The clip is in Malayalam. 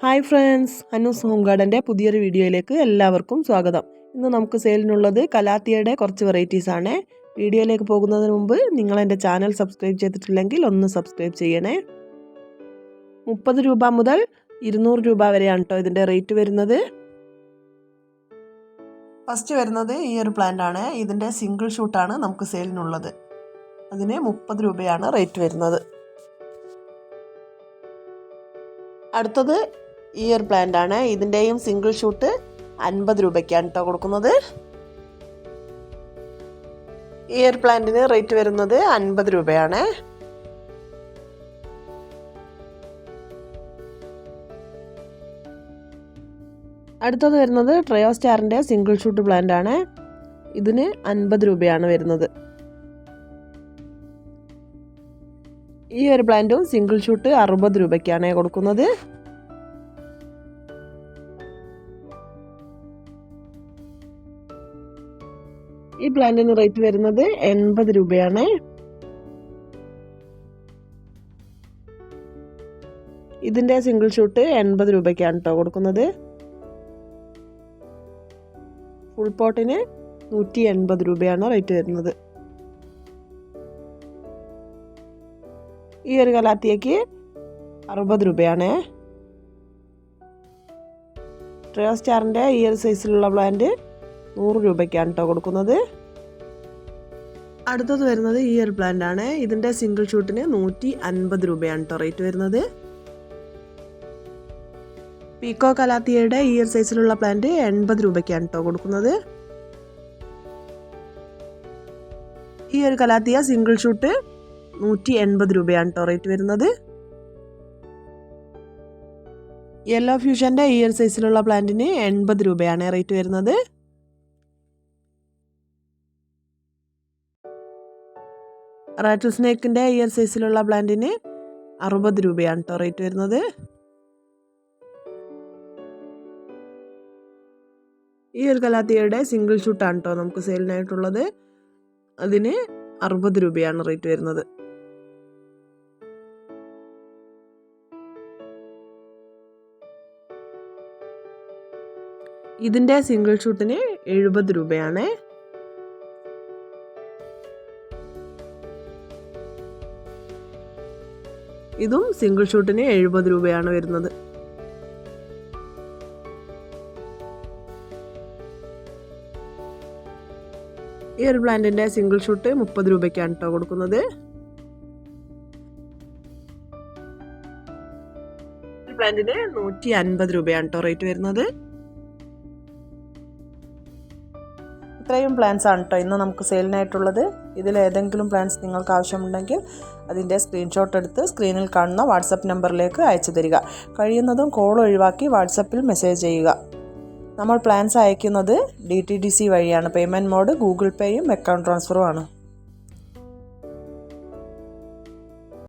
ഹായ് ഫ്രണ്ട്സ്, അനൂസ് ഹോം ഗാർഡൻ്റെ പുതിയൊരു വീഡിയോയിലേക്ക് എല്ലാവർക്കും സ്വാഗതം. ഇന്ന് നമുക്ക് സെയിലിനുള്ളത് കലാത്തിയയുടെ കുറച്ച് വെറൈറ്റീസ് ആണ്. വീഡിയോയിലേക്ക് പോകുന്നതിന് മുമ്പ് നിങ്ങൾ എൻ്റെ ചാനൽ സബ്സ്ക്രൈബ് ചെയ്തിട്ടില്ലെങ്കിൽ ഒന്ന് സബ്സ്ക്രൈബ് ചെയ്യണേ. 30 രൂപ മുതൽ 200 രൂപ വരെയാണ് കേട്ടോ ഇതിൻ്റെ റേറ്റ് വരുന്നത്. ഫസ്റ്റ് വരുന്നത് ഈ ഒരു പ്ലാന്റ് ആണ്. ഇതിൻ്റെ സിംഗിൾ ഷൂട്ടാണ് നമുക്ക് സെയിലിനുള്ളത്. അതിന് 30 രൂപയാണ് റേറ്റ് വരുന്നത്. അടുത്തത് ഈ ഒരു പ്ലാന്റ് ആണ്. ഇതിൻ്റെയും സിംഗിൾ ഷൂട്ട് 50 രൂപയ്ക്കാണ് കേട്ടോ കൊടുക്കുന്നത്. ഈ ഒരു പ്ലാന്റിന് റേറ്റ് വരുന്നത് 50 രൂപയാണ്. അടുത്തത് വരുന്നത് ട്രയോസ്റ്റാറിൻ്റെ സിംഗിൾ ഷൂട്ട് പ്ലാന്റ് ആണ്. ഇതിന് 50 രൂപയാണ് വരുന്നത്. ഈ ഒരു പ്ലാന്റും സിംഗിൾ ഷൂട്ട് 60 രൂപയ്ക്കാണ് കൊടുക്കുന്നത്. ഈ പ്ലാന്റിന് റേറ്റ് വരുന്നത് 80 രൂപയാണ്. ഇതിൻ്റെ സിംഗിൾ ഷൂട്ട് 80 രൂപയ്ക്കാണ് കേട്ടോ കൊടുക്കുന്നത്. ഫുൾ പോട്ടിന് 180 രൂപയാണ് റേറ്റ് വരുന്നത്. ഈ ഒരു കലാത്തിയക്ക് 60 രൂപയാണ്. ട്രയോസ്റ്റാറിൻ്റെ ഈ ഒരു സൈസിലുള്ള പ്ലാന്റ് 100 രൂപയ്ക്കാണ് കേട്ടോ കൊടുക്കുന്നത്. അടുത്തത് വരുന്നത് ഈ ഒരു പ്ലാന്റ് ആണ്. ഇതിൻ്റെ സിംഗിൾ ഷൂട്ടിന് 150 രൂപയാണ് കേട്ടോ റേറ്റ് വരുന്നത്. പീക്കോ കലാത്തിയയുടെ ഈ ഒരു സൈസിലുള്ള പ്ലാന്റ് 80 രൂപയ്ക്കാണ് കേട്ടോ കൊടുക്കുന്നത്. ഈ ഒരു കലാത്തിയ സിംഗിൾ ഷൂട്ട് 180 രൂപയാണ് കേട്ടോ റേറ്റ് വരുന്നത്. യെല്ലോ ഫ്യൂഷൻ്റെ ഈ ഒരു സൈസിലുള്ള പ്ലാന്റിന് 80 രൂപയാണ് റേറ്റ് വരുന്നത്. റാറ്റിൽ സ്നേക്കിൻ്റെ ഈ ഒരു സൈസിലുള്ള പ്ലാന്റിന് 60 രൂപയാണ് കേട്ടോ റേറ്റ് വരുന്നത്. ഈ ഒരു കലാത്തിയയുടെ സിംഗിൾ ഷൂട്ടാണ് കേട്ടോ നമുക്ക് സെയിലിനായിട്ടുള്ളത്. അതിന് 60 രൂപയാണ് റേറ്റ് വരുന്നത്. ഇതിൻ്റെ സിംഗിൾ ഷൂട്ടിന് 70 രൂപയാണ്. ഇതും സിംഗിൾ ഷൂട്ടിന് 70 രൂപയാണ് വരുന്നത്. ഈ ഒരു പ്ലാന്റിൻ്റെ സിംഗിൾ ഷൂട്ട് 30 രൂപയ്ക്കാണ് കേട്ടോ കൊടുക്കുന്നത്. ഈ പ്ലാന്റിന് 150 രൂപയാണ് കേട്ടോ റേറ്റ് വരുന്നത്. ഇത്രയും പ്ലാൻസ് ആണ് കേട്ടോ ഇന്ന് നമുക്ക് സെയിലിനായിട്ടുള്ളത്. ഇതിൽ ഏതെങ്കിലും പ്ലാൻസ് നിങ്ങൾക്ക് ആവശ്യമുണ്ടെങ്കിൽ അതിൻ്റെ സ്ക്രീൻഷോട്ട് എടുത്ത് സ്ക്രീനിൽ കാണുന്ന വാട്സപ്പ് നമ്പറിലേക്ക് അയച്ചു തരിക. കഴിയുന്നതും കോൾ ഒഴിവാക്കി വാട്സപ്പിൽ മെസ്സേജ് ചെയ്യുക. നമ്മൾ പ്ലാൻസ് അയക്കുന്നത് DTDC വഴിയാണ്. പേയ്മെൻറ്റ് മോഡ് ഗൂഗിൾ പേയും അക്കൗണ്ട് ട്രാൻസ്ഫറും ആണ്.